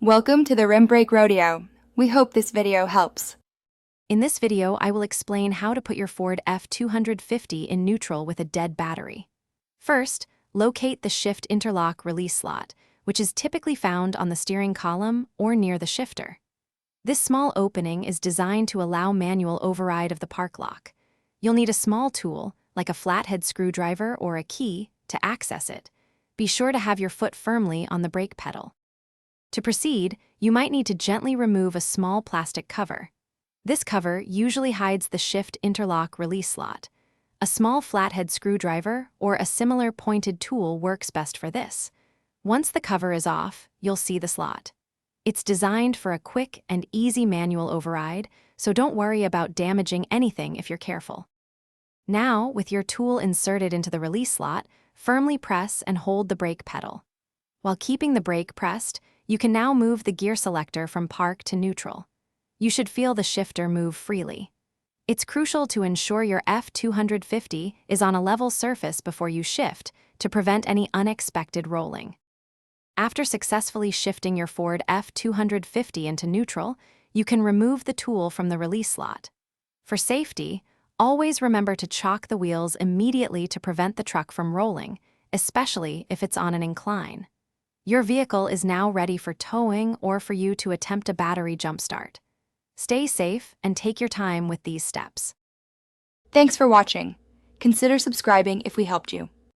Welcome to the Rim Brake Rodeo. We hope this video helps. In this video, I will explain how to put your Ford F250 in neutral with a dead battery. First, locate the shift interlock release slot, which is typically found on the steering column or near the shifter. This small opening is designed to allow manual override of the park lock. You'll need a small tool, like a flathead screwdriver or a key, to access it. Be sure to have your foot firmly on the brake pedal. To proceed, you might need to gently remove a small plastic cover. This cover usually hides the shift interlock release slot. A small flathead screwdriver or a similar pointed tool works best for this. Once the cover is off, you'll see the slot. It's designed for a quick and easy manual override, so don't worry about damaging anything if you're careful. Now, with your tool inserted into the release slot, firmly press and hold the brake pedal. While keeping the brake pressed, you can now move the gear selector from park to neutral. You should feel the shifter move freely. It's crucial to ensure your F250 is on a level surface before you shift to prevent any unexpected rolling. After successfully shifting your Ford F250 into neutral, you can remove the tool from the release slot. For safety, always remember to chock the wheels immediately to prevent the truck from rolling, especially if it's on an incline. Your vehicle is now ready for towing or for you to attempt a battery jumpstart. Stay safe and take your time with these steps. Thanks for watching. Consider subscribing if we helped you.